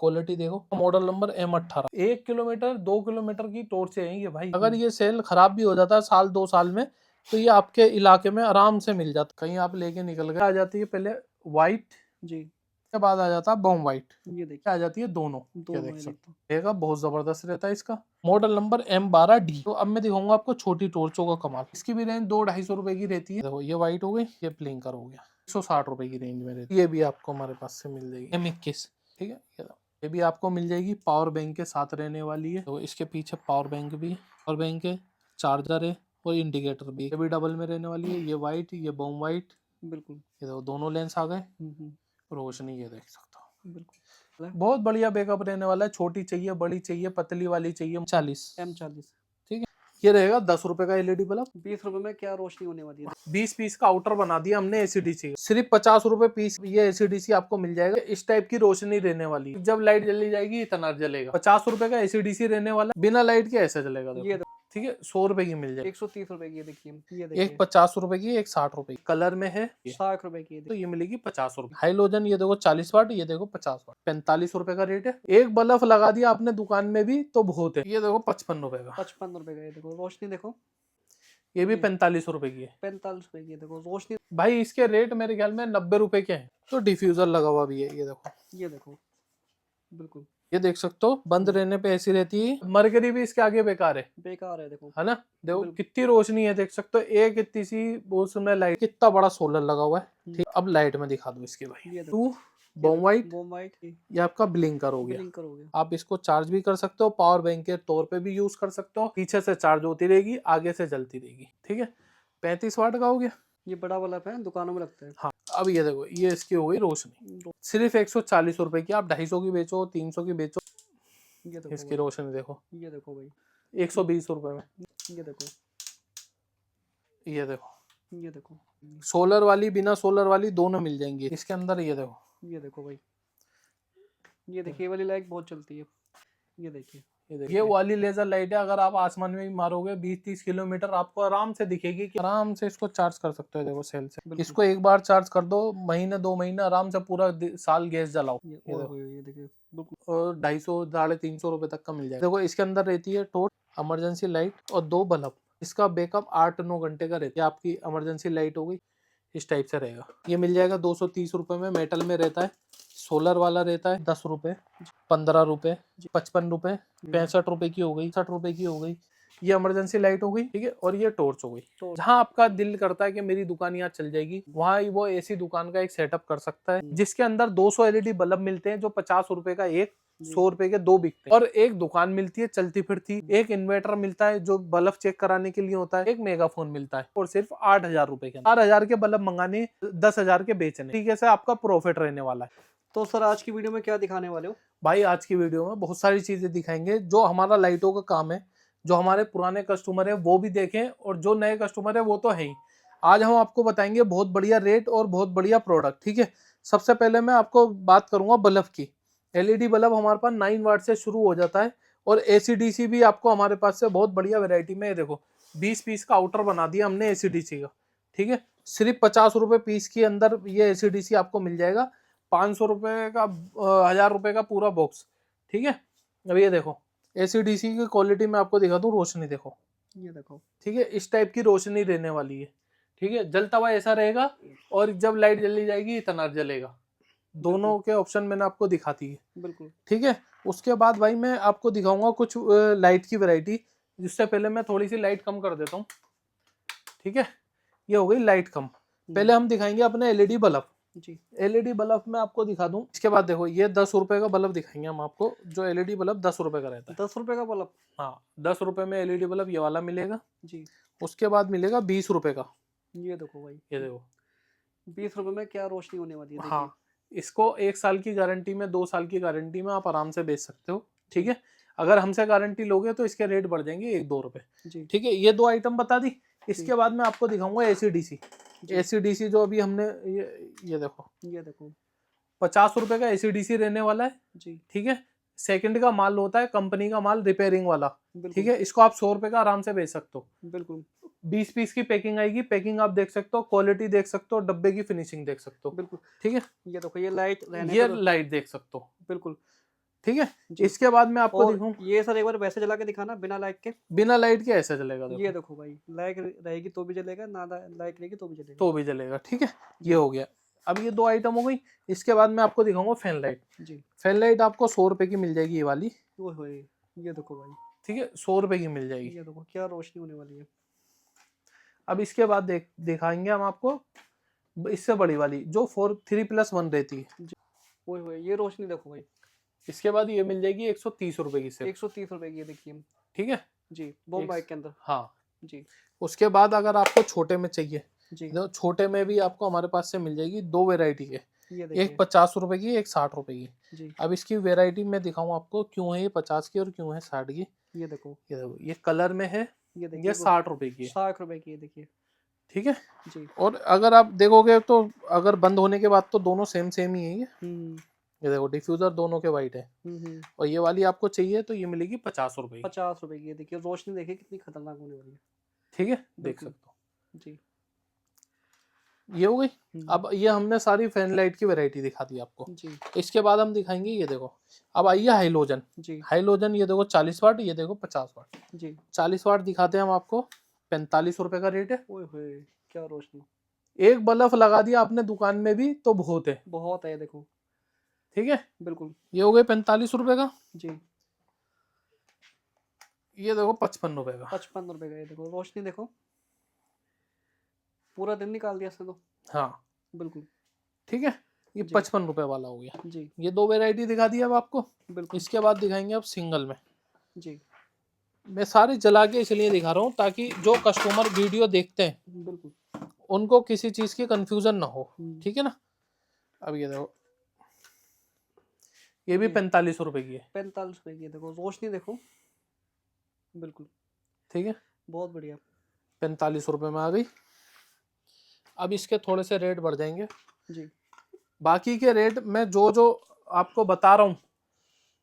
Quality देखो, model number M18। 1 kilometre 2 kilometre की torch है ये भाई। अगर ये सेल खराब भी हो जाता है साल 2 साल में, तो ये आपके इलाके में आराम से मिल जाता। कहीं आप लेके निकल गए, आ जाती है पहले व्हाइट जी, के बाद आ जाता है बॉम व्हाइट, ये देखिए आ जाती है दोनों। क्या दोनों देख है सकते देखो। हो, बहुत जबरदस्त रहता है इसका। Model number M12D। तो अब मैं दिखाऊंगा आपको छोटी टॉर्चों का कमाल। इसकी भी रेंज 200-250 रुपए की रहती है। देखो ये व्हाइट हो गई, ये ब्लिंकर हो गया, 160 रुपए की रेंज में रहती है। ये भी आपको हमारे पास से मिल जाएगी M21। ठीक है, ये भी आपको मिल जाएगी। पावर बैंक के साथ रहने वाली है। तो इसके पीछे पावर बैंक भी है, पावर बैंक है, चार्जर है और इंडिकेटर भी। ये भी डबल में रहने वाली है। ये व्हाइट, ये बॉम व्हाइट, बिल्कुल। ये देखो दोनों लेंस आ गए। हम्म, रोशनी ये देख सकते हो, बिल्कुल। बहुत बढ़िया बैकअप रहने वाला है। छोटी चाहिए, बड़ी चाहिए, पतली वाली चाहिए, 40। M40 ठीक है, ये रहेगा 10 रुपए का एलईडी बल्ब। 20 रुपए में क्या रोशनी होने वाली है। 20 पीस का आउटर बना दिया हमने एसीडीसी। सिर्फ 50 रुपए पीस ये एसीडीसी आपको मिल जाएगा। इस टाइप की रोशनी रहने वाली है। जब लाइट जली जाएगी इतना जलेगा। 50 रुपए का एसीडीसी रहने वाला, बिना लाइट के ऐसा जलेगा। ये ठीक है, 100 रुपए की मिल जाएगी। 130 रुपए की देखिए, ये एक देखिए 50 रुपए की, एक 60 रुपए की। कलर में है 60 रुपए की तो ये मिलेगी 50 रुपए। हाइलोजन ये देखो 40 वाट, ये देखो 50 वाट, 45 रुपए का रेट है। एक बल्ब लगा दिया आपने दुकान में भी तो बहुत है। ये देखो 55 रुपए का, 55 रुपए का। ये देखो रोशनी देखो, ये भी 45 रुपए की है। 45 रुपए की। देखो रोशनी भाई इसके रेट मेरे ख्याल में 90 रुपए के हैं। तो डिफ्यूजर लगा हुआ भी है, ये देखो, ये देखो बिल्कुल ये देख सकते हो। बंद रहने पे ऐसी रहती है। मरकरी भी इसके आगे बेकार है, बेकार है। देखो है ना। देखो बिल्कुल। कितनी रोशनी है, देख सकते हो। एक इतनी सी बहुत सुंदर लाइट, कितना बड़ा सोलर लगा हुआ है। ठीक, अब लाइट में दिखा दो इसके भाई। ये देखो, 2 बॉम व्हाइट, बॉम व्हाइट, ये आपका ब्लिंकर हो गया। ब्लिंकर हो गया। आप इसको चार्ज भी कर सकते हो, पावर बैंक के तौर पे भी यूज कर सकते हो। पीछे से चार्ज होती रहेगी, आगे से जलती रहेगी। ठीक है, 35 वाट का हो गया। ये बड़ा बल्ब है, दुकानों में लगता है। हाँ, अब ये देखो, ये इसकी हो गई रोशनी। सिर्फ 140 रुपए की। आप 250 की बेचो, 300 की बेचो। ये देखो इसकी रोशनी देखो, ये देखो भाई, 120 रुपए में। ये देखो, ये देखो, ये देखो, सोलर वाली, बिना सोलर वाली दोनों मिल जाएंगी इसके अंदर। ये देखो, ये देखो भाई, ये देखिए ये वाली लाइट बहुत चलती है। ये देखिए, ये वाली लेजर लाइट है। अगर आप आसमान में भी मारोगे 20-30 किलोमीटर, आपको आराम से दिखेगी कि आराम से इसको चार्ज कर सकते हो। देखो सेल से इसको एक बार चार्ज कर दो, महीने 2 महीने आराम से पूरा साल गैस जलाओ। ये देखिए बिल्कुल। और 250 350 रुपए तक का मिल जाएगा। देखो इसके अंदर रहती है टॉर्च, इमरजेंसी लाइट और 2 बल्ब। इसका बैकअप 8-9 घंटे का रहता है। आपकी इमरजेंसी लाइट हो गई, इस टाइप से रहेगा। ये मिल जाएगा 230 रुपए में। मेटल में रहता है। सोलर वाला रहता है 10 रुपए, 15 रुपए, 55 रुपए, 65 रुपए की हो गई, 60 रुपए की हो गई। ये इमरजेंसी लाइट हो गई। ठीक है, और ये टॉर्च हो गई। जहां आपका दिल करता है कि मेरी दुकान यहाँ चल जाएगी, वहां वो ऐसी दुकान का एक सेटअप कर सकता है, जिसके अंदर 200 एलईडी बल्ब मिलते हैं, जो 50 रुपए का एक, 100 रुपए के 2 बिकते हैं। और एक दुकान मिलती है चलती फिरती। एक इन्वर्टर मिलता है जो बल्ब चेक कराने के लिए होता है। एक मेगाफोन मिलता है, और सिर्फ 8,000 रुपए के। 4,000 के बल्ब मंगाने, 10,000 के बेचने। ठीक है, से आपका प्रॉफिट रहने वाला है। तो सर आज की वीडियो में क्या दिखाने वाले हो? भाई आज की वीडियो में बहुत सारी चीजें दिखाएंगे। जो हमारा लाइटों का काम है, जो हमारे पुराने कस्टमर है वो भी देखें, और जो नए कस्टमर है वो तो है ही। आज हम आपको बताएंगे बहुत बढ़िया रेट और बहुत बढ़िया प्रोडक्ट। ठीक है, सबसे पहले मैं आपको बात करूंगा बल्ब की। एलईडी बल्ब हमारे पास 9 वाट से शुरू हो जाता है, और एसीडीसी भी आपको हमारे पास से बहुत बढ़िया वेरायटी में। देखो 20 पीस का आउटर बना दिया हमने एसीडीसी का। ठीक है, सिर्फ 50 रुपए पीस के अंदर ये एसीडीसी आपको मिल जाएगा। 500 रुपए का, 1000 रुपए का पूरा बॉक्स। ठीक है, अब ये देखो एसीडीसी की क्वालिटी में आपको दिखा दूं। रोशनी देखो, ये देखो। ठीक है, इस टाइप की रोशनी रहने वाली है। ठीक है, जलता हुआ ऐसा रहेगा, और जब लाइट जली जाएगी इतना जलेगा। दोनों के ऑप्शन मैंने आपको दिखाती है। बिल्कुल। ठीक है, उसके बाद भाई मैं आपको दिखाऊंगा कुछ लाइट की वैरायटी। जिससे पहले मैं थोड़ी सी लाइट कम कर देता हूँ। ठीक है, ये हो गई लाइट कम। पहले हम दिखाएंगे अपने एलईडी बल्ब जी। एलईडी बल्ब मैं आपको दिखा दूं। इसके बाद देखो ये 10 रुपए का बल्ब दिखाएंगे हम आपको। जो एलईडी बल्ब 10 रुपए का रहता है। 10 रुपए का बल्ब? हाँ, 10 रुपए में एलईडी बल्ब ये वाला मिलेगा जी। उसके बाद मिलेगा 20 रुपए का। ये देखो भाई, ये देखो 20 रुपए में क्या रोशनी होने वाली है। देखिए। हाँ, इसको 1 साल की गारंटी में, 2 साल की गारंटी में आप आराम से बेच सकते हो। ठीक है, अगर हमसे गारंटी लोगे तो इसके रेट बढ़ जाएंगे 1-2 रुपए। ठीक है, ये 2 आइटम बता दी। इसके बाद मैं आपको दिखाऊंगा एसीडीसी। एसीडीसी जो अभी हमने ये देखो, ये देखो 50 रुपए का एसीडीसी रहने वाला है जी। ठीक है, सेकंड का माल होता है, कंपनी का माल, रिपेयरिंग वाला। बिल्कुल। ठीक है, इसको आप 100 रुपए का आराम से बेच सकते हो। बिल्कुल। 20 पीस की पैकिंग आएगी। पैकिंग आप देख सकते हो, क्वालिटी देख सकते हो, डब्बे की फिनिशिंग देख सकते हो। बिल्कुल। ठीक है, ये देखो ये लाइट रहने ये का लाइट देख सकते हो। बिल्कुल। ठीक है। जी। इसके बाद मैं आपको और दिखाऊं, ये सर एक बार वैसे जला के दिखाना बिना लाइट के। बिना लाइट के ऐसे चलेगा, ये देखो देखो भाई, लाइट रहेगी तो भी जलेगा, ना लाइट रहेगी तो भी जलेगा। तो भी चलेगा। ठीक है, जी। ये हो गया। अब ये 2 आइटम हो गई। इसके बाद मैं आपको दिखाऊंगा फैन लाइट। जी। फैन लाइट आपको 100 रुपए की मिल जाएगी, ये वाली। ओए होए, ये देखो भाई, ठीक है, 100 रुपए की मिल जाएगी। ये देखो क्या रोशनी होने वाली है। अब इसके बाद दिखाएंगे हम आपको इससे बड़ी वाली, जो 3+1 रहती है। जी। ओए होए, ये रोशनी देखो भाई, इसके बाद ये मिल जाएगी 130 रुपए की सिर्फ। 130 रुपए की, ये देखिए। ठीक है, जी, बॉम एक बाइक के अंदर। हाँ। जी। उसके बाद अगर आपको छोटे में चाहिए, जी। तो छोटे में भी आपको हमारे पास से मिल जाएगी 2 वैरायटी के, ये एक देखिए। 50 रुपए की, एक 60 रुपए की। जी। अब इसकी वैरायटी मैं दिखाऊं आपको, क्यों है ये 50 की और क्यों है 60 की। ये देखो, ये देखो, ये कलर में है, ये ये देखिए 60 रुपए की है। 60 रुपए की, ये देखिए। ठीक है, जी। और अगर आप देखोगे तो अगर बंद होने के बाद तो दोनों सेम सेम ही है ये। ये देखो, डिफ्यूजर दोनों के वाइट है। और ये वाली आपको चाहिए तो ये मिलेगी 50 रुपए की। 50 रुपए की, ये देखिए रोशनी, देखिए कितनी खतरनाक होने वाली है। ठीक है, देख बिल्कुल। सकते हो। जी। ये हो गई। अब ये हमने सारी फैन लाइट की वैरायटी दिखा दी आपको। जी। इसके बाद हम दिखाएंगे, ये देखो, अब आइए हाइलोजन। जी। हाइलोजन ये देखो 40 वाट, ये देखो 50 वाट। जी। 40 वाट दिखाते हैं हम आपको, 45 रुपए का रेट है। ओए होए, क्या रोशनी, एक बल्ब लगा दिया आपने दुकान में भी तो बहुत है। बहुत है, ये देखो। ठीक है, बिल्कुल। ये हो गए 45 रुपए का। जी। ये देखो 55 रुपए का। 55 रुपए का, ये देखो रोशनी देखो, पूरा दिन निकाल दिया इसने तो। हाँ, बिल्कुल। ठीक है, ये जी। 55 रुपए वाला हो गया। जी। ये 2 वैरायटी दिखा दी अब आपको। बिल्कुल। इसके बाद दिखाएंगे अब सिंगल में। जी। मैं सारे जला के इसलिए दिखा रहा हूँ ताकि जो कस्टमर वीडियो देखते हैं बिल्कुल। उनको किसी चीज की कंफ्यूजन ना हो। ठीक है ना। अब ये देखो, ये भी जी। 45 रुपए की है। 45 रुपए की, ये देखो रोशनी देखो। बिल्कुल। ठीक है, बहुत बढ़िया। 45 रुपए में आ गई। अब इसके थोड़े से रेट बढ़ जाएंगे। जी। बाकी के रेट मैं जो जो आपको बता रहा हूँ,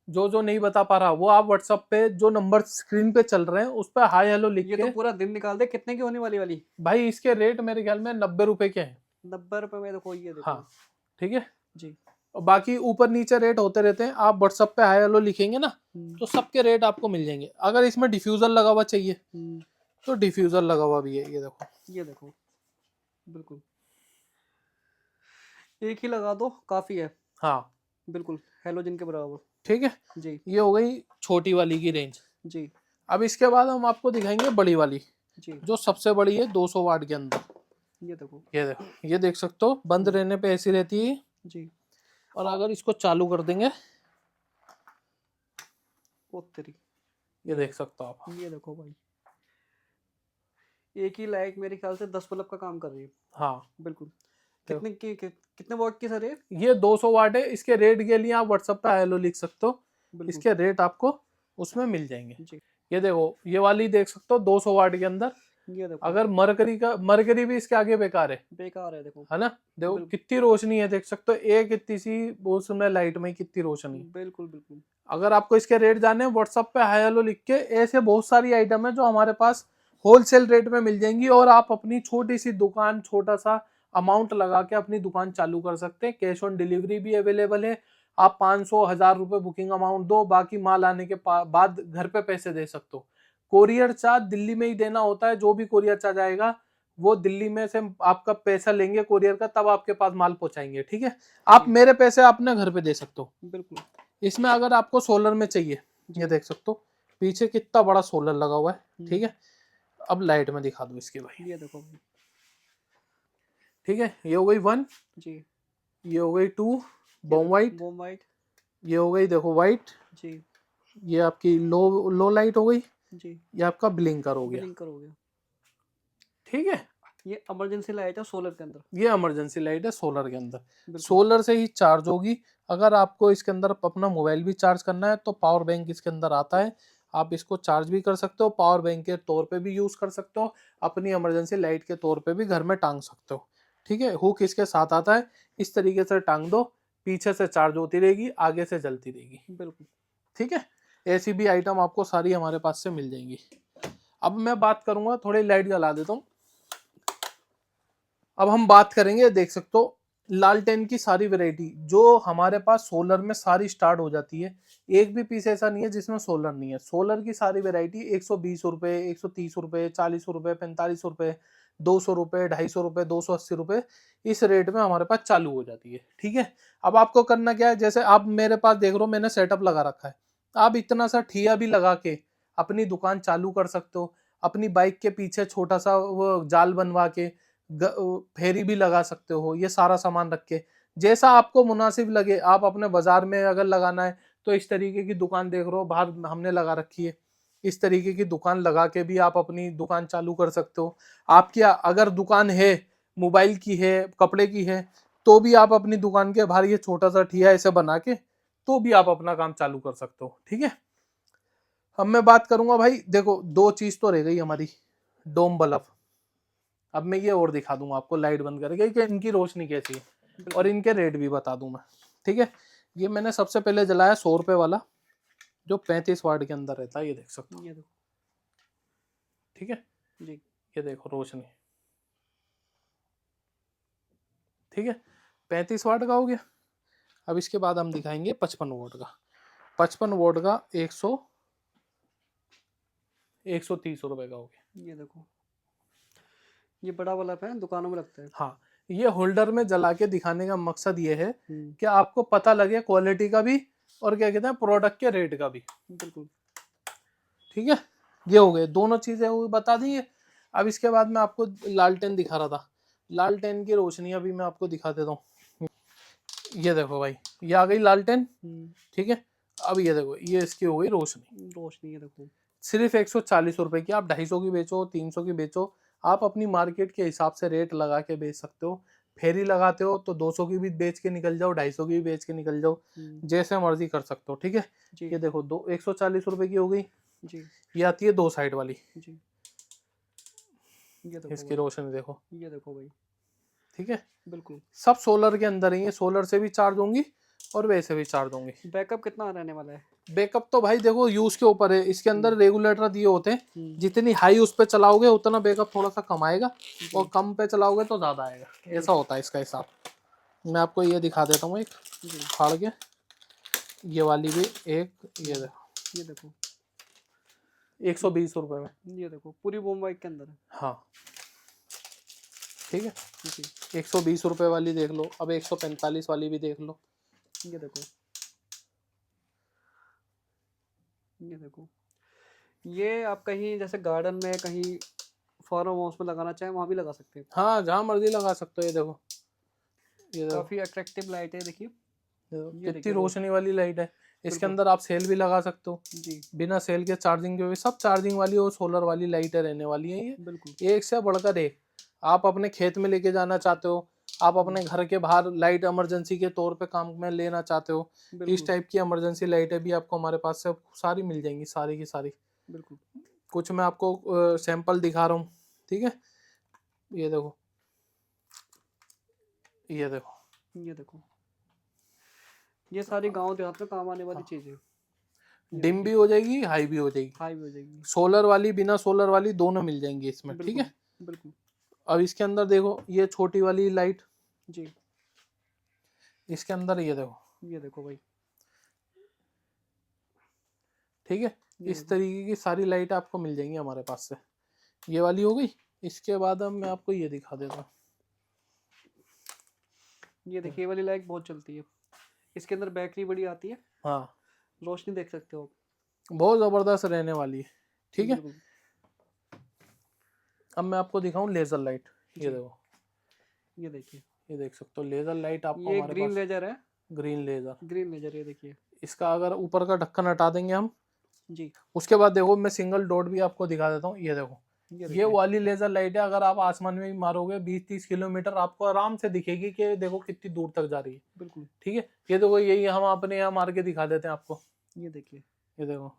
जो जो नहीं बता पा रहा वो आप व्हाट्सएप पे जो नंबर स्क्रीन पे चल रहे हैं उस पर हाई हेलो लिख ये के। तो पूरा दिन निकाल दे, कितने की होने वाली वाली? भाई इसके रेट मेरे ख्याल में 90 रुपए के हैं। 90 रुपए में देखो, ये देखो। हाँ, ठीक है। जी। और बाकी ऊपर नीचे रेट होते रहते हैं। आप व्हाट्सएप पे हाई हेलो लिखेंगे ना तो सबके रेट आपको मिल जाएंगे। अगर इसमें डिफ्यूजर लगा हुआ चाहिए तो डिफ्यूजर लगा हुआ भी है, ये देखो। ये देखो, बिल्कुल एक ही लगा दो, काफी है। हाँ, बिल्कुल हेलोजन के बराबर। ठीक है, जी। ये हो गई छोटी वाली की रेंज। जी। अब इसके बाद हम आपको दिखाएंगे बड़ी वाली, जी। जो सबसे बड़ी है 200 वाट के अंदर। ये देखो, ये देखो, ये देख सकते हो, बंद रहने पे ऐसी रहती है। जी। और अगर इसको चालू कर देंगे, ओ तेरी, ये देख सकते हो आप। ये देखो भाई, एक ही लाइट मेरे ख्याल से 10 बल्ब का काम कर रही है। हाँ, बिल्कुल। कितने वॉट की सर ये? ये 200 वाट है। इसके रेट के लिए आप व्हाट्सएप पे हेलो लिख सकते हो। बिल्कुल। इसके रेट आपको उसमें मिल जाएंगे। जी। ये देखो, ये वाली देख सकते हो 200 वाट के अंदर। ये देखो, अगर मरकरी भी इसके आगे बेकार है बेकार है, देखो। है ना। देखो बिल्कुल। कितनी रोशनी है, देख सकते हो, एक इतनी सी उसमें लाइट में कितनी रोशनी है। बिल्कुल बिल्कुल। अगर आपको इसके रेट जाने व्हाट्सएप पे हाई हेलो लिख के, ऐसे बहुत सारी आइटम है जो हमारे पास होलसेल रेट में मिल जाएंगी और आप अपनी छोटी सी दुकान, छोटा सा अमाउंट लगा के अपनी दुकान चालू कर सकते हैं। कैश ऑन डिलीवरी भी अवेलेबल है। आप 500-1000 रुपए बुकिंग अमाउंट दो, बाकी माल आने के बाद घर पे पैसे दे सकते हो। कोरियर चार्ज दिल्ली में ही देना होता है। जो भी कोरियर चार्ज आएगा वो दिल्ली में से आपका पैसा लेंगे कोरियर का, तब आपके पास माल पहुंचाएंगे। ठीक है, आप मेरे पैसे अपने घर पे दे सकते हो। बिल्कुल। इसमें अगर आपको सोलर में चाहिए, ये देख सकते हो पीछे कितना बड़ा सोलर लगा हुआ है। ठीक है, अब लाइट में दिखा दो इसके भाई। ये देखो भाई। ठीक है, ये हो गई 1, जी। ये हो गई 2 बॉम वाइट, बॉम वाइट। ये हो गई देखो वाइट, जी। ये आपकी लो लाइट हो गई, जी। ये आपका ब्लिंकर हो गया। ब्लिंकर हो गया। ठीक है, ये इमरजेंसी लाइट है सोलर के अंदर। ये इमरजेंसी लाइट है सोलर के अंदर। बिल्कुल। सोलर से ही चार्ज होगी। अगर आपको इसके अंदर अपना मोबाइल भी चार्ज करना है तो पावर बैंक इसके अंदर आता है। आप इसको चार्ज भी कर सकते हो, पावर बैंक के तौर पे भी यूज कर सकते हो, अपनी इमरजेंसी लाइट के तौर पे भी घर में टांग सकते हो। ठीक है, हुक इसके साथ आता है। इस तरीके से टांग दो, पीछे से चार्ज होती रहेगी, आगे से जलती रहेगी। बिल्कुल। ठीक है, ऐसी भी आइटम आपको सारी हमारे पास से मिल जाएंगी। अब मैं बात करूंगा, थोड़ी लाइट जला देता हूँ। अब हम बात करेंगे, देख सकते हो लालटेन की सारी वैरायटी जो हमारे पास सोलर में सारी स्टार्ट हो जाती है, एक भी पीस ऐसा नहीं है जिसमें सोलर नहीं है। सोलर की सारी वैरायटी 120 रुपए, 130 रुपए, 40 रुपए, 45 रुपए, 200 रुपए, 250 रुपए, 280 रुपए, इस रेट में हमारे पास चालू हो जाती है। ठीक है, अब आपको करना क्या है, जैसे आप मेरे पास देख रहे हो मैंने सेटअप लगा रखा है, आप इतना सा ठिया भी लगा के अपनी दुकान चालू कर सकते हो। अपनी बाइक के पीछे छोटा सा वो जाल बनवा के फेरी भी लगा सकते हो। ये सारा सामान रख के जैसा आपको मुनासिब लगे, आप अपने बाजार में अगर लगाना है तो इस तरीके की दुकान देख रहे हो बाहर हमने लगा रखी है, इस तरीके की दुकान लगा के भी आप अपनी दुकान चालू कर सकते हो। आपकी अगर दुकान है, मोबाइल की है, कपड़े की है, तो भी आप अपनी दुकान के बाहर ये छोटा सा ठिया ऐसे बना के तो भी आप अपना काम चालू कर सकते हो। ठीक है, अब मैं बात करूंगा भाई, देखो दो चीज तो रह गई हमारी, डोम बल्ब। अब मैं ये और दिखा दूंगा आपको लाइट बंद करके कि इनकी रोशनी कैसी है और इनके रेट भी बता दूं मैं। ठीक है, ये मैंने सबसे पहले जलाया 100 रुपए वाला जो 35 वाट के अंदर रहता है, ये देख सकते हो। ये देखो। ठीक है जी। ये देखो रोशनी, ठीक है 35 वाट का हो गया। अब इसके बाद हम दिखाएंगे 55 वाट का। 55 वाट का 130 रुपए का हो गया। ये देखो, ये बड़ा बल्ब है, दुकानों में लगता है। हाँ, ये होल्डर में जला के दिखाने का मकसद ये है कि आपको पता लगे क्वालिटी का भी और क्या कहते हैं प्रोडक्ट के रेट का भी। बिल्कुल। ठीक है, ये हो गए दोनों चीजें वो बता दी है। अब इसके बाद मैं आपको लालटेन दिखा रहा था, लालटेन की रोशनी अभी मैं आपको दिखा देता हूँ। ये देखो भाई, ये आ गई लालटेन। ठीक है, अब ये देखो ये इसकी हो गई रोशनी। रोशनी ये देखो, सिर्फ 140 रुपए की, आप 250 की बेचो, 300 की बेचो, आप अपनी मार्केट के हिसाब से रेट लगा के बेच सकते हो। फेरी लगाते हो तो 200 की भी बेच के निकल जाओ, 250 की भी बेच के निकल जाओ, जैसे मर्जी कर सकते हो। ठीक है, ये देखो 140 रुपए की हो गई जी। ये आती है 2 साइड वाली जी। ये देखो इसकी रोशनी देखो। ये देखो भाई। ठीक है, बिल्कुल। सब सोलर के अंदर ही है, सोलर से भी चार्ज होंगी और वैसे भी चार्ज होंगी। बैकअप कितना रहने वाला है? बैकअप तो भाई देखो यूज के ऊपर है, इसके अंदर रेगुलेटर दिए होते हैं, जितनी हाई उस पे चलाओगे उतना बैकअप थोड़ा सा कम आएगा और कम पे चलाओगे तो ज्यादा आएगा, ऐसा होता है इसका हिसाब। मैं आपको ये दिखा देता हूँ एक फाड़ के, ये वाली भी एक, ये देखो, ये देखो 120 रुपए में। ये देखो पूरी बॉम बाइक के अंदर है। हाँ ठीक है, जी। 120 रुपए वाली देख लो, अब 145 वाली भी देख लो। ये देखो ये देखो, ये आप कहीं जैसे गार्डन में कहीं फार्म हाउस में लगाना चाहें वहां भी लगा सकते हैं। हाँ जहाँ मर्जी लगा सकते हो। ये देखो, ये देखो काफी अट्रैक्टिव लाइट है, देखिए कितनी देखिए रोशनी वाली लाइट है। इसके बिल्कुल। अंदर आप सेल भी लगा सकते हो, जी बिना सेल के चार्जिंग के भी सब चार्जिंग वाली और सोलर वाली लाइटें रहने वाली हैं। ये बिल्कुल। एक से बढ़कर एक, आप अपने खेत में लेके जाना चाहते हो, आप अपने घर के बाहर लाइट इमरजेंसी के तौर पे काम में लेना चाहते हो, इस बिल्कुल टाइप की इमरजेंसी लाइटें भी आपको हमारे पास से सारी मिल जाएंगी, सारी की सारी। बिल्कुल। कुछ मैं आपको सैंपल दिखा रहा हूँ। ठीक है, ये देखो, ये देखो, ये देखो, ये सारी गांव देहात में काम आने वाली चीजें हैं। डिम भी हो जाएगी, हाई भी हो जाएगी, हाई भी हो जाएगी। सोलर वाली बिना सोलर वाली दोनों मिल जाएंगी इसमें। ठीक है, बिल्कुल। अब इसके अंदर देखो ये छोटी वाली लाइट, जी। इसके अंदर ये देखो, ये देखो भाई। ठीक है, इस तरीके की सारी लाइट आपको मिल जाएंगी हमारे पास से। ये वाली हो गई, इसके बाद अब मैं आपको ये दिखा देता हूँ। ये देखिए, ये वाली लाइट बहुत चलती है, इसके अंदर बैटरी बड़ी आती है। हाँ, रोशनी देख सकते हो, बहुत जबरदस्त रहने वाली है। ठीक है, बिल्कुल। अब मैं आपको दिखाऊं लेजर लाइट। ये देखो, ये देखिए, ये देख सकते हो लेजर लाइट आपको ये हमारे ग्रीन पास। लेजर है। ग्रीन लेजर, ग्रीन लेजर, ये देखिए। इसका अगर ऊपर का ढक्कन हटा देंगे हम, जी। उसके बाद देखो मैं सिंगल डॉट भी आपको दिखा देता हूँ। ये देखो, ये ये वाली लेजर लाइट है, अगर आप आसमान में भी मारोगे 20-30 किलोमीटर आपको आराम से दिखेगी कि देखो कितनी दूर तक जा रही है। बिल्कुल। ठीक है, ये देखो यही हम अपने यहाँ मार के दिखा देते हैं आपको। ये देखिए, ये देखो,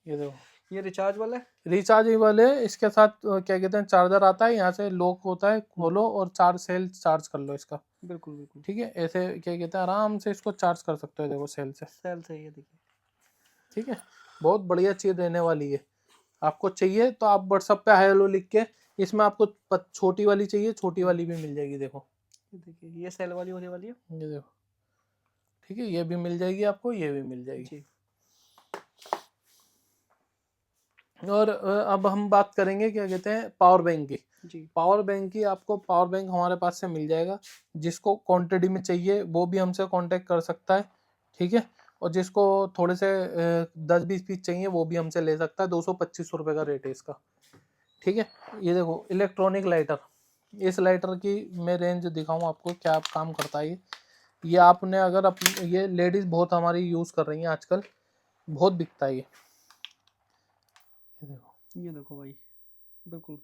ये देखो, ये रिचार्ज वाला है। रिचार्जेबल है, इसके साथ क्या कहते हैं चार्जर आता है, यहाँ से लॉक होता है, खोलो और चार सेल चार्ज कर लो इसका। बिल्कुल बिल्कुल। ठीक है, ऐसे क्या कहते हैं आराम से इसको चार्ज कर सकते हो, देखो सेल से। सेल से, ये देखिए। ठीक है, बहुत बढ़िया चीज रहने वाली है। आपको चाहिए तो आप व्हाट्सएप पे हाय हेलो लिख के इसमें आपको छोटी वाली चाहिए, छोटी वाली भी मिल जाएगी। देखो ये देखिए, ये सेल वाली होने वाली है। ये देखो, ठीक है, ये भी मिल जाएगी आपको, ये भी मिल जाएगी। जी और अब हम बात करेंगे क्या कहते हैं पावर बैंक की। जी पावर बैंक की आपको पावर बैंक हमारे पास से मिल जाएगा। जिसको क्वांटिटी में चाहिए वो भी हमसे कांटेक्ट कर सकता है, ठीक है। और जिसको थोड़े से 10-20 पीस चाहिए वो भी हमसे ले सकता है। 225 रुपये का रेट है इसका, ठीक है। ये देखो इलेक्ट्रॉनिक लाइटर, इस लाइटर की मैं रेंज दिखाऊं आपको क्या काम करता है ये आपने अगर ये लेडीज बहुत हमारी यूज़ कर रही हैं आजकल, बहुत बिकता है ये देखो। ये देखो भाई, बिल्कुल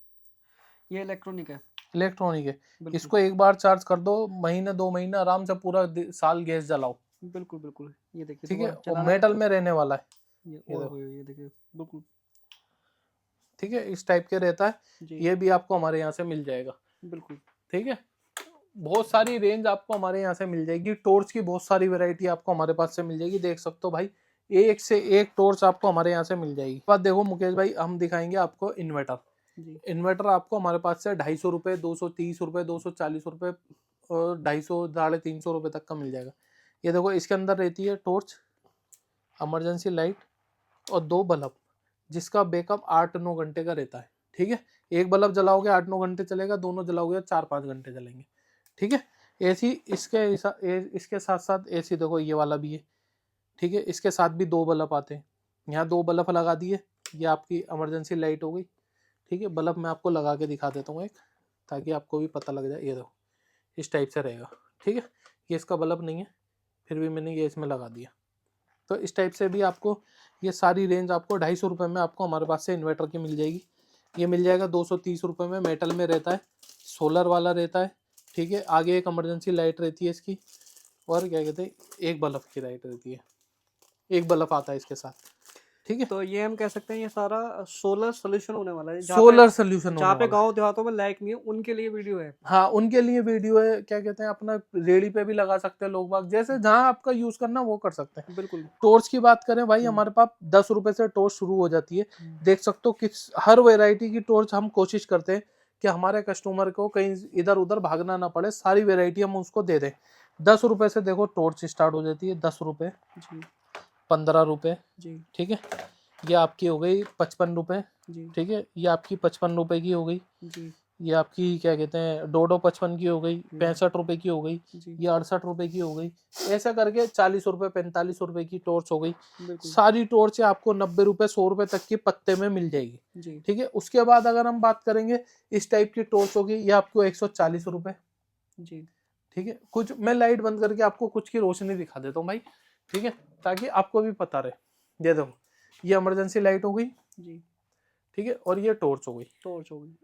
ये इलेक्ट्रॉनिक है। इलेक्ट्रॉनिक है, बिल्कुल इसको एक बार चार्ज कर दो, महीने 2 महीने आराम से पूरा साल गैस जलाओ, बिल्कुल बिल्कुल। ये देखिए ठीक है। सुबह और चलाना है मेटल तो में रहने वाला है ये ये ओए देखो, होए, ये देखिए बिल्कुल। ठीक है, इस टाइप के रहता है। जी ये भी आपको हमारे यहाँ से मिल जाएगा, बिल्कुल। ठीक है। बहुत सारी रेंज आपको हमारे यहाँ से मिल जाएगी। टॉर्च की बहुत सारी वैरायटी आपको हमारे पास से मिल जाएगी, देख सकते हो भाई, एक से एक टॉर्च आपको हमारे यहाँ से मिल जाएगी। बात देखो मुकेश भाई, हम दिखाएंगे आपको इन्वर्टर। जी इन्वर्टर आपको हमारे पास से 250 रुपये, 230 रुपये, 240 रुपये और 250, 350 रुपये तक का मिल जाएगा। ये देखो इसके अंदर रहती है टॉर्च, इमरजेंसी लाइट और 2 बल्ब, जिसका बैकअप 8-9 घंटे का रहता है, ठीक है। एक बल्ब जलाओगे 8-9 घंटे चलेगा, दोनों जलाओगे 4-5 घंटे चलेंगे, ठीक है। एसी इसके साथ साथ एसी देखो ये वाला भी है, ठीक है। इसके साथ भी 2 बल्ब आते हैं, यहाँ 2 बल्ब लगा दिए, ये आपकी इमरजेंसी लाइट हो गई, ठीक है। बल्ब मैं आपको लगा के दिखा देता हूँ एक, ताकि आपको भी पता लग जाए। ये देखो इस टाइप से रहेगा, ठीक है। ये इसका बल्ब नहीं है, फिर भी मैंने ये इसमें लगा दिया। तो इस टाइप से भी आपको ये सारी रेंज आपको 250 रुपये में आपको हमारे पास से इन्वर्टर की मिल जाएगी। ये मिल जाएगा 230 रुपये में, मेटल में रहता है, सोलर वाला रहता है, ठीक है। आगे एक इमरजेंसी लाइट रहती है इसकी, और क्या कहते हैं एक बल्ब की लाइट रहती है, एक बल्ब आता है इसके साथ, ठीक है। तो ये हम कह सकते हैं ये सारा सोलर सोल्यूशन होने वाला है। सोलर सोल्यूशन जहाँ होने पे वाला है। गांव देहातों में लाइट नहीं है उनके लिए वीडियो है। हाँ उनके लिए वीडियो है, क्या कहते हैं अपना रेडी पे भी लगा सकते हैं लोग बाग, जैसे जहाँ आपका यूज करना वो कर सकते हैं। बिल्कुल। टॉर्च की बात करें भाई, हम्म, हमारे पास 10 रुपए से टॉर्च शुरू हो जाती है। हम्म, देख सकते हो कि हर वैरायटी की टॉर्च हम कोशिश करते हैं कि हमारे कस्टमर को कहीं इधर उधर भागना ना पड़े, सारी वैरायटी हम उसको दे दें। 10 रुपए से देखो टॉर्च स्टार्ट हो जाती है, 10 रुपए, जी 15 रुपए, जी ठीक है। ये आपकी हो गई 55 रुपए, जी ठीक है। ये आपकी 55 रुपए की हो गई। जी ये आपकी क्या कहते हैं डोडो 55 की हो गई, 65 रुपए की हो गई, जी ये 68 रुपए की हो गई। ऐसा करके 40 रुपए, 45 रुपए की टॉर्च हो गई। बिल्कुल। सारी टॉर्च आपको 90 रुपए, 100 रुपए तक की पत्ते में मिल जाएगी, जी ठीक है। उसके बाद अगर हम बात करेंगे इस टाइप की टॉर्च होगी, ये आपको 140 रुपए, जी ठीक है। कुछ मैं लाइट बंद करके आपको कुछ की रोशनी दिखा देता हूँ भाई, ठीक है, ताकि आपको भी पता रहे। ये देखो ये इमरजेंसी लाइट हो गई, जी ठीक है, और ये टॉर्च हो गई, टॉर्च हो गई।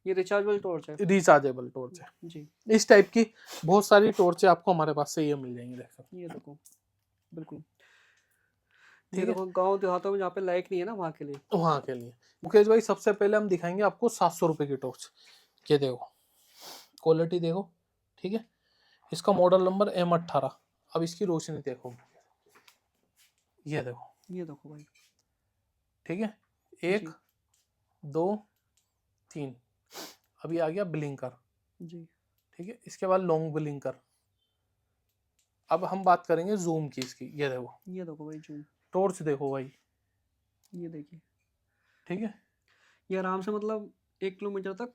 ये रिचार्जेबल टॉर्च है। रिचार्जेबल टॉर्च है। जी इस टाइप की बहुत सारी टॉर्चें आपको हमारे पास से ये मिल जाएंगी, देखो, ये देखो बिल्कुल। ये ठीक है। देखो गांव देहातों में जहाँ पे लाइट नहीं है ना वहाँ के लिए। वहाँ के लिए मुकेश भाई सबसे पहले हम दिखाएंगे आपको 700 रुपए की टॉर्च। ये देखो क्वालिटी देखो, ठीक है। इसका मॉडल नंबर M18। अब इसकी रोशनी देखो, ये देखो, ये देखो भाई। ठीक है। जी 1 2 3, अभी आ गया ब्लिंकर, जी ठीक है। इसके बाद लॉन्ग ब्लिंकर। अब हम बात करेंगे जूम की इसकी। ये देखो ये देखो भाई जूम। टॉर्च देखो भाई, ये देखिए ठीक है। ये आराम से मतलब 1 किलोमीटर तक।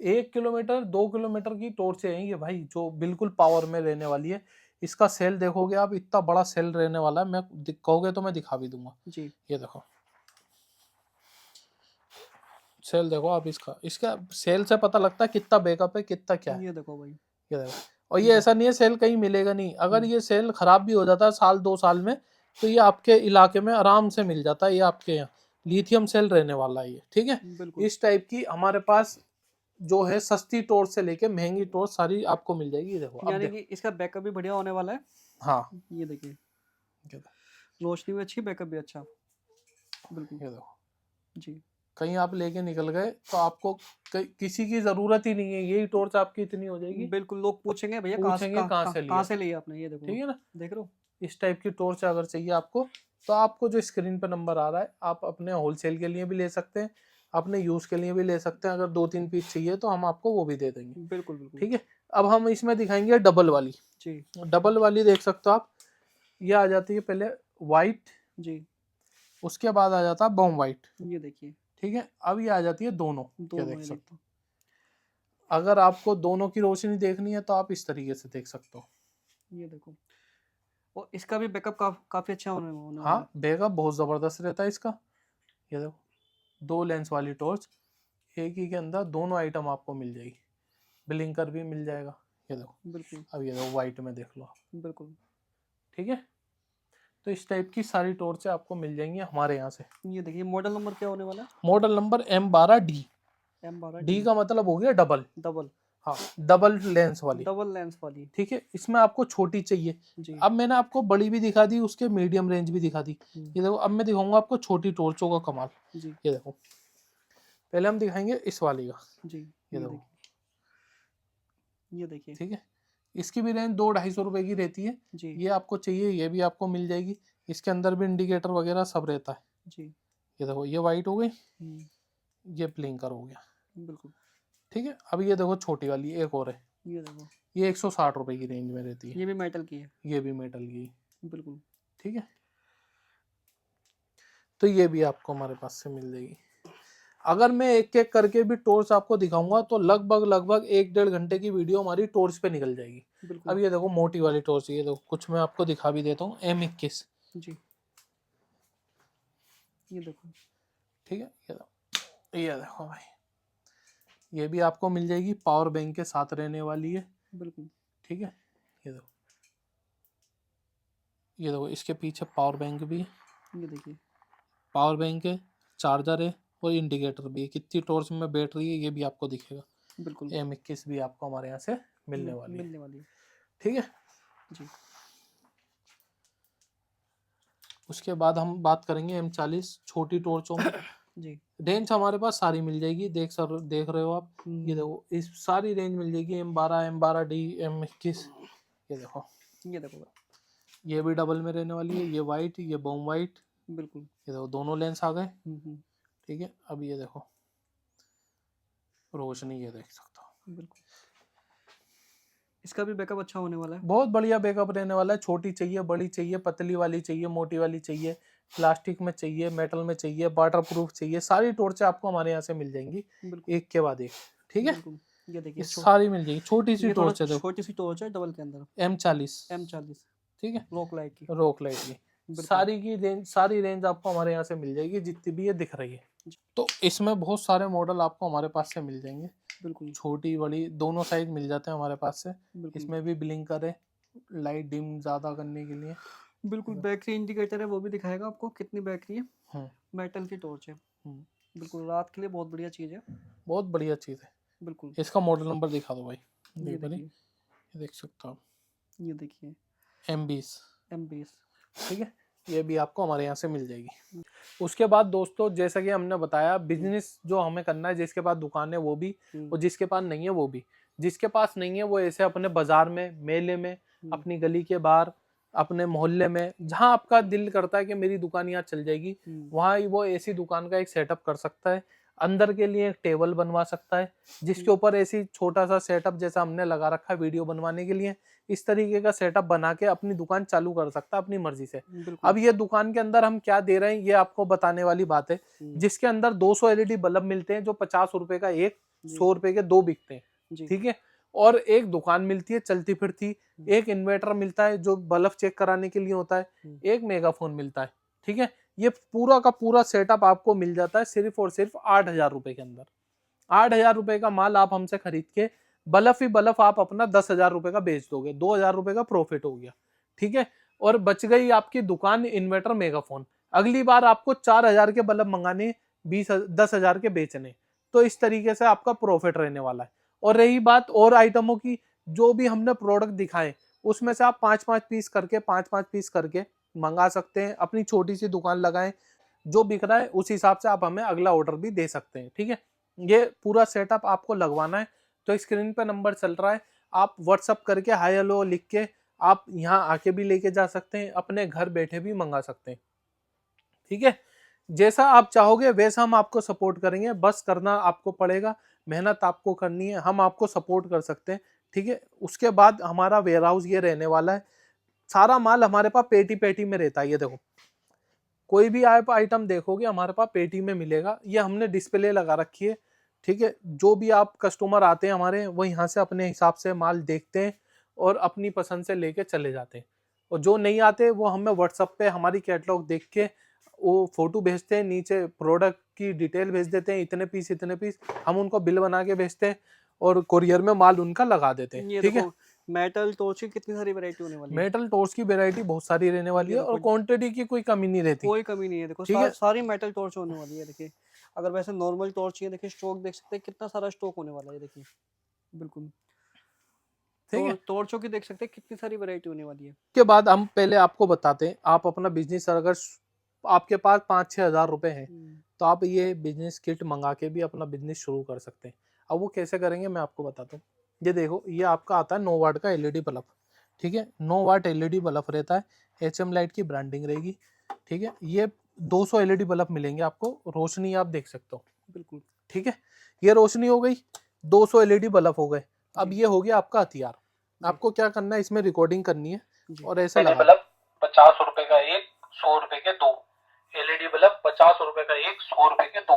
1 किलोमीटर 2 किलोमीटर की टॉर्च है ये भाई, जो बिल्कुल पावर में रहने वाली है। इसका सेल देखोगे आप, इतना बड़ा सेल रहने वाला है, मैं कहोगे तो मैं दिखा भी दूंगा। जी ये देखो सेल देखो आप, इसका इसका सेल से पता लगता है कितना बैकअप है, कितना क्या है। ये देखो भाई। ये देखो, और ये ऐसा नहीं है सेल कहीं मिलेगा नहीं, अगर ये सेल खराब भी हो जाता है साल 2 साल में, तो ये आपके इलाके में आराम से मिल जाता है। ये आपके यहाँ लिथियम सेल रहने वाला है ये, ठीक है। बिल्कुल। इस टाइप की हमारे पास जो है सस्ती टॉर्च से लेके महंगी टॉर्च सारी आपको मिल जाएगी। ये देखो अब यानी देखो, कि इसका बैकअप भी बढ़िया होने वाला है। हाँ ये देखिए ये देखो, रोशनी भी अच्छी, बैकअप भी अच्छा। बिल्कुल। ये देखो, जी कहीं आप लेके निकल गए तो आपको किसी की जरूरत ही नहीं है, यही टॉर्च आपकी इतनी हो जाएगी। बिल्कुल। लोग पूछेंगे भैया पूछेंगे कहाँ से कहाँ लिया, से लिया आपने। ये देखो ठीक है ना। देख रहे हो। इस टाइप की टॉर्च अगर चाहिए आपको, तो आपको जो स्क्रीन पे नंबर आ रहा है, आप अपने होलसेल के लिए भी ले सकते हैं, अपने यूज के लिए भी ले सकते हैं। अगर 2-3 पीस चाहिए तो हम आपको वो भी दे देंगे। बिल्कुल बिल्कुल। ठीक है, अब हम इसमें दिखाएंगे डबल वाली। जी डबल वाली देख सकते हो आप, ये आ जाती है पहले वाइट, जी, उसके बाद आ जाता है बॉम वाइट। ये देखिए ठीक है, अब ये आ जाती है दोनों, ये दोनों देख ये सकते देखो। हो। अगर आपको दोनों की रोशनी देखनी है तो आप इस तरीके से देख सकते हो। ये देखो, और इसका भी बैकअप काफी अच्छा होने वाला हाँ, बैकअप बहुत जबरदस्त रहता है इसका। ये देखो, 2 लेंस वाली टॉर्च, एक ही के अंदर दोनों आइटम आपको मिल जाएगी, ब्लिंकर भी मिल जाएगा। ये देखो, है। बिल्कुल अब ये देखो वाइट में देख लो आप। बिल्कुल। ठीक है, तो इस टाइप की सारी टॉर्चें आपको मिल जाएंगी हमारे यहाँ से। ये देखिए मॉडल नंबर क्या होने वाला मॉडल नंबर M12D। है? M12 डी का मतलब हो गया डबल। डबल, हाँ, डबल लेंस वाली। डबल लेंस वाली। ठीक है, इसमें आपको छोटी चाहिए। जी अब मैंने आपको बड़ी भी दिखा दी, उसके मीडियम रेंज भी दिखा दी। हम्म, ये देखो, अब मैं दिखाऊंगा आपको छोटी टॉर्चों का कमाल। जी ये देखो, पहले हम दिखाएंगे इस वाली का। जी, ये देखो, ये देखिए ठीक है, इसकी भी रेंज 200-250 रुपए की रहती है। जी ये आपको चाहिए, ये भी आपको मिल जाएगी। इसके अंदर भी इंडिकेटर वगैरह सब रहता है। जी। ये देखो, ये वाइट हो गई, हम्म, ये ब्लिंकर हो गया। बिल्कुल। ठीक है, अब ये देखो छोटी वाली एक और है, ये देखो, ये 160 रुपए की रेंज में रहती है। ये भी मेटल की है। ये भी मेटल की। बिल्कुल। ठीक है, तो ये भी आपको हमारे पास से मिल जाएगी। अगर मैं एक एक करके भी टॉर्च आपको दिखाऊंगा तो लगभग 1-1.5 घंटे की वीडियो हमारी टॉर्च पे निकल जाएगी। बिल्कुल अब ये देखो मोटी वाली टॉर्च, ये देखो कुछ मैं आपको दिखा भी देता हूँ, M21। जी, ये देखो। ठीक है, ये देखो भाई, ये भी आपको मिल जाएगी, पावर बैंक के साथ रहने वाली है। बिल्कुल। ठीक है, ये देखो, ये देखो इसके पीछे पावर बैंक भी है, ये देखिए पावर बैंक है, चार्जर है और इंडिकेटर भी है। कितनी टॉर्च में बैटरी है ये भी आपको दिखेगा। बिल्कुल। M21 भी आपको हमारे यहाँ से मिलने वाली है। मिलने वाली है। ठीक है, जी उसके बाद हम बात करेंगे M40 छोटी टॉर्चों में। जी। रेंज हमारे पास सारी मिल जाएगी, देख रहे हो आप। ये देखो, इस सारी रेंज मिल जाएगी, M12, M12D, M21। ये देखो, ये देखो। ये भी डबल में रहने वाली है, ये वाइट, ये बॉम वाइट। बिल्कुल। ये देखो दोनों लेंस आ गए। हम्म, ठीक है, अब ये देखो रोशनी, ये देख सकते हो। बिल्कुल। इसका भी बैकअप अच्छा होने वाला है। बहुत बढ़िया बैकअप रहने वाला है। छोटी चाहिए, बड़ी चाहिए, पतली वाली चाहिए, मोटी वाली चाहिए, प्लास्टिक में चाहिए, मेटल में चाहिए, वाटर प्रूफ चाहिए, सारी टॉर्चें आपको हमारे यहाँ से मिल जाएंगी, बिल्कुल एक के बाद एक। ठीक है, बिल्कुल। ये ये देखिए सारी मिल जाएगी। छोटी सी ये थोड़ा टॉर्च है, देखो छोटी सी टॉर्च है डबल के अंदर, M40। M40 ठीक है, रॉक लाइट की। रोक लाइट की। बिल्कुल। सारी रेंज आपको हमारे यहाँ से मिल जाएगी, जितनी भी ये दिख रही है। तो इसमें बहुत सारे मॉडल आपको हमारे पास से मिल जाएंगे, बिल्कुल छोटी बड़ी दोनों साइज मिल जाते हैं हमारे पास से। बिल्कुल। इसमें भी ब्लिंकर है, लाइट डिम ज्यादा करने के लिए। बिल्कुल बैटरी इंडिकेटर है, वो भी दिखाएगा आपको कितनी बैटरी है। हम्म, मेटल की टॉर्च है। हम्म, बिल्कुल रात के लिए बहुत बढ़िया चीज़ है। बहुत बढ़िया चीज है। बिल्कुल। इसका मॉडल नंबर दिखा दो भाई। ये देखो, देखिए, ये देख सकते हो आप, ये देखिए M20। M20। ठीक है, ये भी आपको हमारे यहाँ से मिल जाएगी। उसके बाद दोस्तों, जैसा कि हमने बताया, बिजनेस जो हमें करना है, जिसके पास दुकान है वो भी, और जिसके पास नहीं है वो भी। जिसके पास नहीं है वो ऐसे अपने बाजार में, मेले में, अपनी गली के बाहर, अपने मोहल्ले में, जहां आपका दिल करता है कि मेरी दुकान यहाँ चल जाएगी, वहां वो ऐसी दुकान का एक सेटअप कर सकता है। अंदर के लिए एक टेबल बनवा सकता है, जिसके ऊपर ऐसी छोटा सा सेटअप जैसा हमने लगा रखा है वीडियो बनवाने के लिए, इस तरीके का सेटअप बना के अपनी दुकान चालू कर सकता है अपनी मर्जी से। अब ये दुकान के अंदर हम क्या दे रहे हैं ये आपको बताने वाली बात है। जिसके अंदर 200 LED बल्ब मिलते हैं, जो 50 रुपए का एक, 100 रुपए के 2 बिकते हैं। ठीक है, और एक दुकान मिलती है चलती फिरती, एक इन्वर्टर मिलता है जो बल्ब चेक कराने के लिए होता है, एक मेगाफोन मिलता है। ठीक है, ये पूरा का पूरा सेटअप आपको मिल जाता है सिर्फ और सिर्फ 8,000 रुपए के अंदर। 8,000 रुपए का माल आप हमसे खरीद के बल्ब ही बल्ब आप अपना 10,000 रुपए का बेच दोगे, 2,000 रुपए का प्रॉफिट हो गया। ठीक है, और बच गई आपकी दुकान, इन्वर्टर, मेगाफोन। अगली बार आपको 4,000 के बल्ब मंगाने, 10,000 के बेचने, तो इस तरीके से आपका प्रॉफिट रहने वाला है। और रही बात और आइटमों की, जो भी हमने प्रोडक्ट दिखाए उसमें से आप 5-5 पीस करके, 5-5 पीस करके मंगा सकते हैं, अपनी छोटी सी दुकान लगाएं, जो बिक रहा है उस हिसाब से आप हमें अगला ऑर्डर भी दे सकते हैं। ठीक है, ये पूरा सेटअप आपको लगवाना है तो स्क्रीन पे नंबर चल रहा है, आप व्हाट्सअप करके हाय हेलो लिख के आप यहाँ आके भी लेके जा सकते हैं, अपने घर बैठे भी मंगा सकते हैं। ठीक है, जैसा आप चाहोगे वैसा हम आपको सपोर्ट करेंगे, बस करना आपको पड़ेगा, मेहनत आपको करनी है, हम आपको सपोर्ट कर सकते हैं। ठीक है, उसके बाद हमारा वेयर हाउस ये रहने वाला है, सारा माल हमारे पास पेटी पेटी में रहता है। ये देखो, कोई भी आप आइटम देखोगे हमारे पास पेटी में मिलेगा, ये हमने डिस्प्ले लगा रखी है। ठीक है, जो भी आप कस्टमर आते हैं हमारे, वो यहाँ से अपने हिसाब से माल देखते हैं और अपनी पसंद से लेके चले जाते हैं। और जो नहीं आते वो हमें व्हाट्सएप पे हमारी कैटलॉग देख के वो फोटो भेजते हैं, नीचे प्रोडक्ट की डिटेल भेज देते हैं, इतने पीस, हम उनको बिल बना के भेजते हैं और कुरियर में माल उनका लगा देते हैं। ये ठीक है, देखो मेटल टॉर्च की कितनी सारी वैरायटी होने वाली है। मेटल टॉर्च की वैरायटी बहुत सारी रहने वाली ये है और देखो क्वांटिटी की कोई कमी नहीं रहती। कोई कमी नहीं है। देखो ठीक है, सारी मेटल टॉर्च होने वाली है। देखिए अगर वैसे नॉर्मल टॉर्च है, देखिए स्टॉक देख सकते हैं कितना सारा स्टॉक होने वाला है। देखिए बिल्कुल ठीक है। टॉर्चों की देख सकते हैं कितनी सारी वैरायटी होने वाली है। के बाद हम पहले आपको बताते हैं, आप अपना बिजनेस अगर आपके पास 5-6 हजार रुपए हैं तो आप ये बिजनेस किट मंगा के भी अपना बिजनेस शुरू कर सकते हैं। अब वो कैसे करेंगे मैं आपको बताता हूँ। ये देखो, ये आपका आता है 9 वाट का एलईडी बल्ब। ठीक है, 9 वाट एलईडी बल्ब रहता है, एचएम लाइट की ब्रांडिंग रहेगी। ठीक है, ये 200 एलईडी बल्ब मिलेंगे आपको, रोशनी आप देख सकते हो। बिल्कुल ठीक है, ये रोशनी हो गई, 200 एलईडी बल्ब हो गए। अब जी। ये हो गया आपका हथियार। जी। आपको क्या करना है, इसमें रिकॉर्डिंग करनी है जी। और ऐसा लगा बल्ब 50 रुपए का एक, 100 रुपए के दो। एलईडी बल्ब 50 रुपए का एक, 100 रुपए के दो।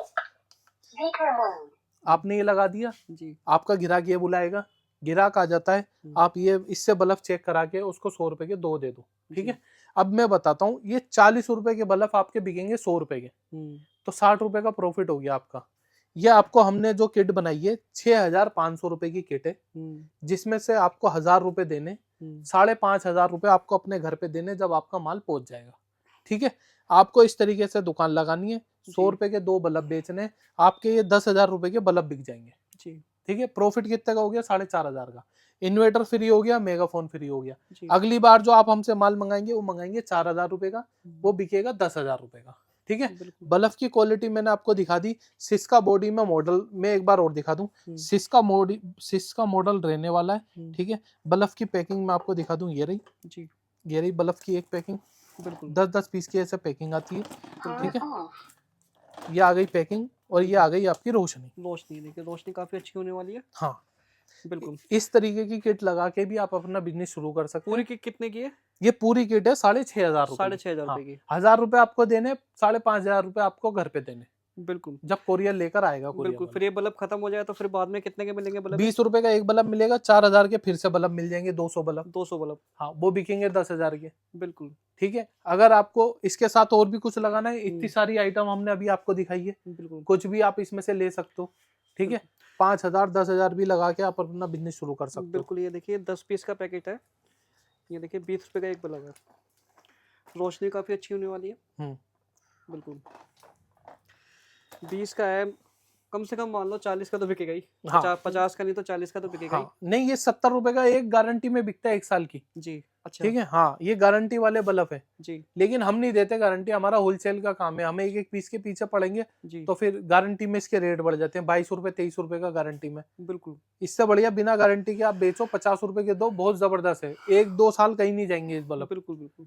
आपने ये लगा दिया, जी। आपका ग्राहक ये बुलाएगा, ग्राहक आ जाता है, आप ये इससे बल्ब चेक करा के उसको 100 रुपए के दो दे दो। ठीक है, अब मैं बताता हूँ, ये 40 रुपए के बल्ब आपके बिकेंगे 100 रुपए के, तो 60 रुपए का प्रॉफिट हो गया आपका। ये आपको हमने जो किट बनाई है 6500 रुपए की किट है, जिसमें से आपको 1000 रुपए देने, 5500 रुपए आपको अपने घर पे देने जब आपका माल पहुंच जाएगा। ठीक है, आपको इस तरीके से दुकान लगानी है, 100 रुपए के 2 बल्ब बेचने, आपके ये 10,000 रुपए के बल्ब बिक जाएंगे। ठीक है, प्रॉफिट कितने का हो गया, 4500 का। इन्वर्टर फ्री हो गया, मेगाफोन फ्री हो गया। अगली बार जो आप हमसे माल मंगाएंगे वो मंगाएंगे 4000 रुपए का, वो बिकेगा 10,000 रुपए का। ठीक है, बल्ब की क्वालिटी मैंने आपको दिखा दी। सिस्का बॉडी में मॉडल में एक बार और दिखा दूं, सिस्का मॉडल रहने वाला है। ठीक है, बल्ब की पैकिंग में आपको दिखा दूं, ये रही बल्ब की एक पैकिंग, 10-10 पीस की ऐसे पैकिंग आती है। ठीक है, ये आ गई पैकिंग और ये आ गई आपकी रोशनी। देखिए रोशनी काफी अच्छी होने वाली है। हाँ, बिल्कुल इस तरीके की किट लगा के भी आप अपना बिजनेस शुरू कर सकते हैं। पूरी किट कितने की है? ये पूरी किट है 6500 रुपए। 6500 रुपए की। 1000 रुपए आपको देने, 5500 रुपए आपको घर पे देने। बिल्कुल जब कोरियर लेकर आएगा। बिल्कुल, फिर ये बल्ब खत्म हो जाए तो फिर बाद में कितने के मिलेंगे बल्ब? 20 रुपए का एक बल्ब मिलेगा, 4000 के फिर से बल्ब मिल जाएंगे, 200 बल्ब। 200 बल्ब, हाँ, वो बिकेंगे 10,000 के। बिल्कुल ठीक है, अगर आपको इसके साथ और भी कुछ लगाना है, इतनी सारी आइटम हमने अभी आपको दिखाई है, बिल्कुल कुछ भी आप इसमें से ले सकते हो। ठीक है, 5000 10,000 भी लगा के आप अपना बिजनेस शुरू कर सकते हो। बिल्कुल, ये देखिए 10 पीस का पैकेट है। ये देखिए 20 रुपए का एक बल्ब है। रोशनी काफी अच्छी होने वाली है। बिल्कुल 20 का है, कम से कम मान लो 40 का तो बिकेगा ही। हाँ। 50 का नहीं तो 40 का तो बिकेगा हाँ, नहीं, ये 70 रुपए का एक गारंटी में बिकता है 1 साल की। जी अच्छा। ठीक है, हाँ, ये गारंटी वाले बल्ब है जी, लेकिन हम नहीं देते गारंटी, हमारा होलसेल का काम है। हमें एक एक पीस के पीछे पड़ेंगे जी, तो फिर गारंटी में इसके रेट बढ़ जाते हैं, 22 रुपए 23 रुपए का गारंटी में। बिल्कुल इससे बढ़िया बिना गारंटी के आप बेचो, 50 रुपए के दो, बहुत जबरदस्त है, 1-2 साल कहीं नहीं जाएंगे इस बल्ब। बिल्कुल बिल्कुल